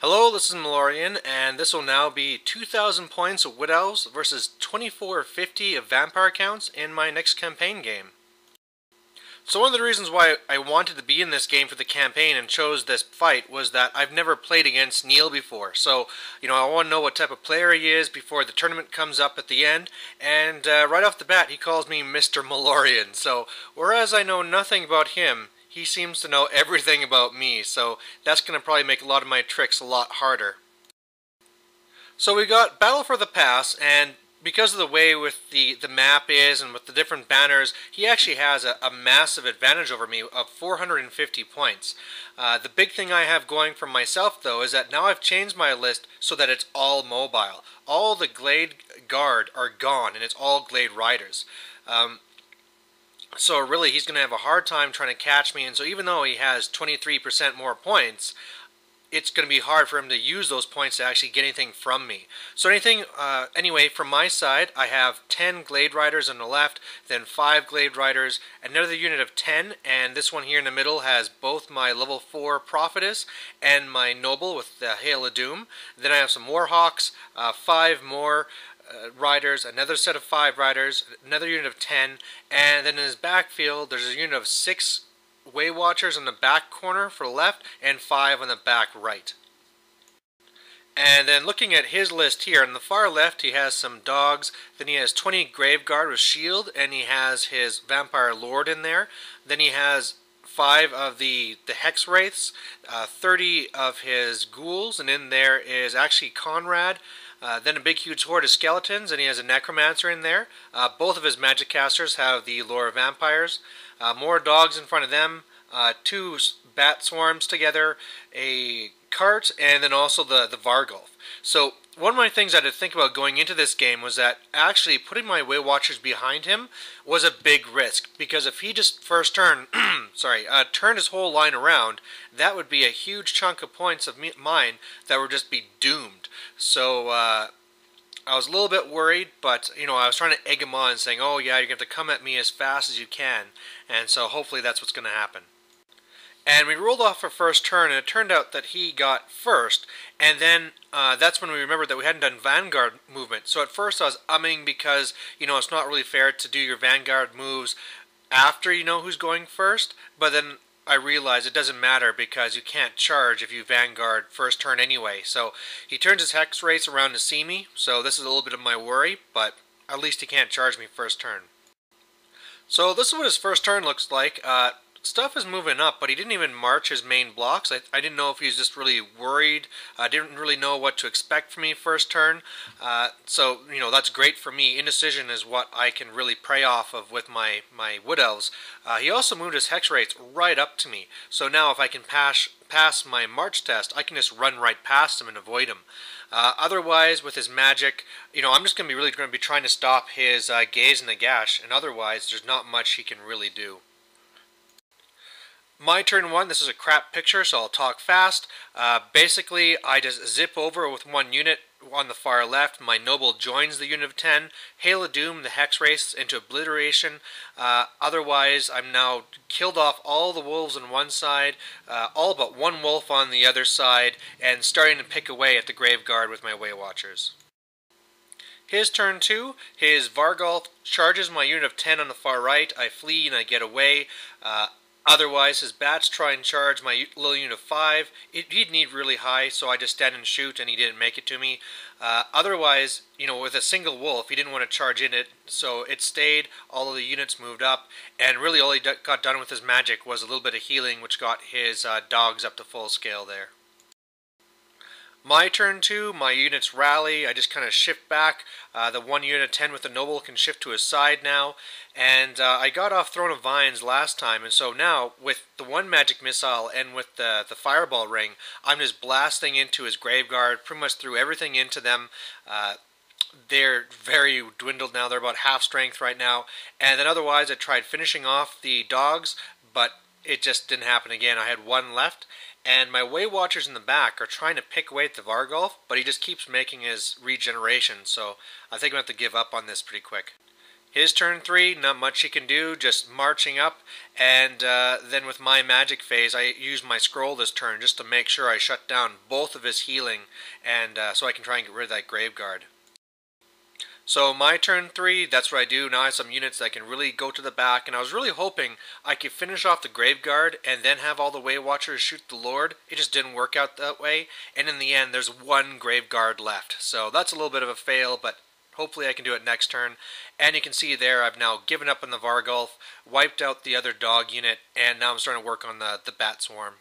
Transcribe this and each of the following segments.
Hello, this is Malorian, and this will now be 2,000 points of Wood Elves versus 2450 of Vampire counts in my next campaign game. So one of the reasons why I wanted to be in this game for the campaign and chose this fight was that I've never played against Neil before. So, I want to know what type of player he is before the tournament comes up at the end. And right off the bat, he calls me Mr. Malorian. So, whereas I know nothing about him, he seems to know everything about me. So, that's going to probably make a lot of my tricks a lot harder. So we got Battle for the Pass, and because of the way with the map is and with the different banners, he actually has a massive advantage over me of 450 points. The big thing I have going for myself, though, is that now I've changed my list so that it's all mobile. All the Glade Guard are gone, and it's all Glade Riders. So really, he's going to have a hard time trying to catch me, and so even though he has 23% more points, it's going to be hard for him to use those points to actually get anything from me. So anyway, from my side, I have 10 Glade Riders on the left, then 5 Glade Riders, another unit of 10, and this one here in the middle has both my level 4 Prophetess and my Noble with the Hail of Doom. Then I have some Warhawks, 5 more riders, another set of 5 riders, another unit of 10, and then in his backfield, there's a unit of 6 Way Watchers in the back corner for the left and 5 on the back right. And then looking at his list here, on the far left he has some dogs, then he has 20 Graveguard with shield, and he has his Vampire Lord in there. Then he has 5 of the Hex Wraiths, 30 of his Ghouls, and in there is actually Conrad. Then a big huge horde of skeletons, and he has a Necromancer in there. Both of his magic casters have the Lore of Vampires. More dogs in front of them, 2 bat swarms together, a cart, and then also the Vargulf. So one of my things I had to think about going into this game was that actually putting my Way Watchers behind him was a big risk, because if he just first turn, turned his whole line around, that would be a huge chunk of points of mine that would just be doomed. So I was a little bit worried, but I was trying to egg him on, saying, "Oh yeah, you're going to have to come at me as fast as you can," and so hopefully that's what's going to happen. And we rolled off our first turn, and it turned out that he got first, and then that's when we remembered that we hadn't done Vanguard movement. So at first I was umming because, it's not really fair to do your Vanguard moves after you know who's going first, but then I realized it doesn't matter because you can't charge if you Vanguard first turn anyway. So he turns his Hex Wraiths around to see me, so this is a little bit of my worry, but at least he can't charge me first turn. So this is what his first turn looks like. Stuff is moving up, but he didn't even march his main blocks. I didn't know if he was just really worried. I didn't really know what to expect from me first turn. So, that's great for me. Indecision is what I can really prey off of with my Wood Elves. He also moved his Hex Wraiths right up to me. So now if I can pass my March test, I can just run right past him and avoid him. Otherwise, with his magic, I'm just going to be trying to stop his Gaze in the Gash, and otherwise, there's not much he can really do. My turn 1, this is a crap picture, so I'll talk fast. Basically, I just zip over with one unit on the far left. My Noble joins the unit of 10. Hail of Doom, the Hex Wraiths into obliteration. Otherwise, I'm now killed off all the wolves on one side, all but one wolf on the other side, and starting to pick away at the Graveguard with my Way Watchers. His turn 2, his Vargulf charges my unit of 10 on the far right. I flee and I get away. Otherwise, his bats try and charge my little unit of 5. He'd need really high, so I just stand and shoot, and he didn't make it to me. Otherwise, with a single wolf, he didn't want to charge in it, so it stayed. All of the units moved up, and really all he got done with his magic was a little bit of healing, which got his dogs up to full scale there. My turn 2, my units rally. I just kind of shift back. The one unit of 10 with the Noble can shift to his side now. And I got off Throne of Vines last time, and so now with the one magic missile and with the fireball ring, I'm just blasting into his Graveguard, pretty much threw everything into them. They're very dwindled now. They're about half strength right now. And then otherwise I tried finishing off the dogs, but it just didn't happen again. I had one left. And my Way Watchers in the back are trying to pick away at the Vargulf, but he just keeps making his regeneration, so I think I'm going to have to give up on this pretty quick. His turn 3, not much he can do, just marching up, and then with my magic phase, I use my scroll this turn just to make sure I shut down both of his healing, and so I can try and get rid of that Graveguard. So my turn 3, that's what I do. Now I have some units that can really go to the back, and I was really hoping I could finish off the Graveguard and then have all the Way Watchers shoot the Lord. It just didn't work out that way, and in the end there's one Graveguard left. So that's a little bit of a fail, but hopefully I can do it next turn. And you can see there I've now given up on the Vargulf, wiped out the other dog unit, and now I'm starting to work on the Bat Swarm.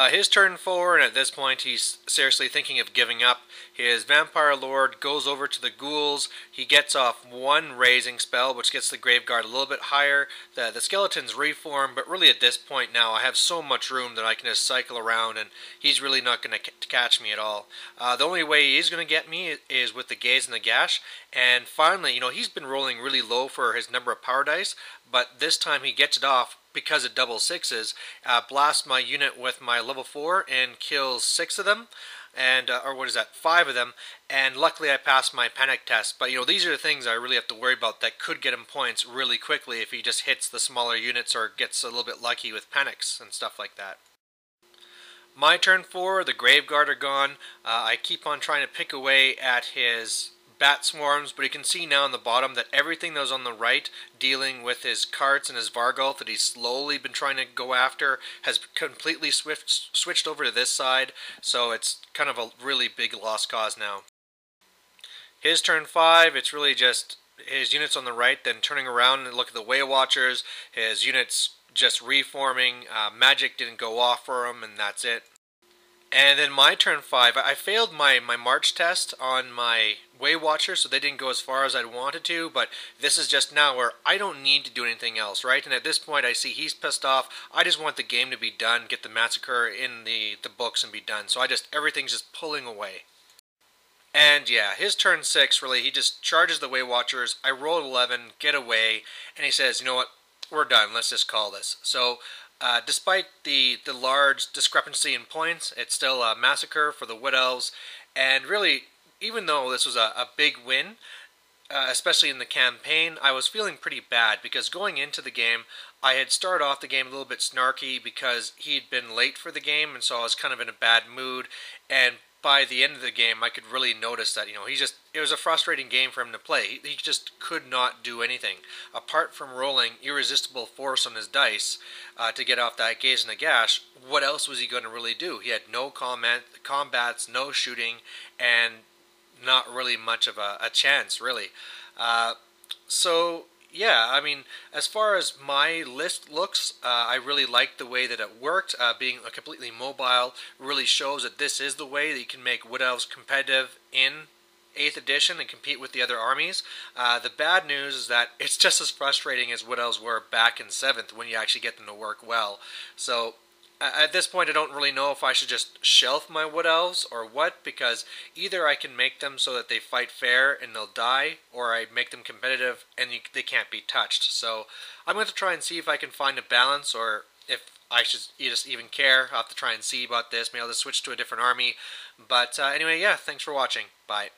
His turn 4, and at this point he's seriously thinking of giving up. His Vampire Lord goes over to the ghouls. He gets off one raising spell, which gets the Graveguard a little bit higher. The skeletons reform, but really at this point now I have so much room that I can just cycle around, and he's really not going to catch me at all. The only way he's going to get me is with the Gaze and the Gash. And finally, he's been rolling really low for his number of power dice, but this time he gets it off because it double sixes, blasts my unit with my level 4 and kills 6 of them, and or what is that, 5 of them, and luckily I passed my panic test. But these are the things I really have to worry about that could get him points really quickly if he just hits the smaller units or gets a little bit lucky with panics and stuff like that. My turn 4, the Graveguard are gone. I keep on trying to pick away at his Bat Swarms, but you can see now on the bottom that everything that was on the right dealing with his carts and his Vargulf that he's slowly been trying to go after has completely switched over to this side, so it's kind of a really big lost cause now. His turn 5, it's really just his units on the right then turning around and look at the Way Watchers, his units just reforming, magic didn't go off for him, and that's it. And then my turn 5, I failed my march test on my Way Watcher, so they didn't go as far as I'd wanted to, but this is just now where I don't need to do anything else, right? And at this point I see he's pissed off. I just want the game to be done, get the massacre in the books and be done. So everything's just pulling away. And yeah, his turn 6, really, he just charges the Way Watchers. I roll 11, get away, and he says, you know what, we're done, let's just call this. So despite the large discrepancy in points, it's still a massacre for the Wood Elves, and really, even though this was a big win, especially in the campaign, I was feeling pretty bad, because going into the game, I had started off the game a little bit snarky because he'd been late for the game, and so I was kind of in a bad mood, and by the end of the game, I could really notice that, it was a frustrating game for him to play. He just could not do anything. Apart from rolling irresistible force on his dice to get off that Gaze and the Gash, what else was he going to really do? He had no combats, no shooting, and not really much of a chance, really. So yeah, I mean, as far as my list looks, I really like the way that it worked. Being completely mobile really shows that this is the way that you can make Wood Elves competitive in 8th edition and compete with the other armies. The bad news is that it's just as frustrating as Wood Elves were back in 7th when you actually get them to work well. So at this point I don't really know if I should just shelf my Wood Elves or what, because either I can make them so that they fight fair and they'll die, or I make them competitive and they can't be touched. So I'm going to try and see if I can find a balance, or if I should just even care. I'll have to try and see about this. Maybe I'll just switch to a different army. But anyway, yeah, thanks for watching. Bye.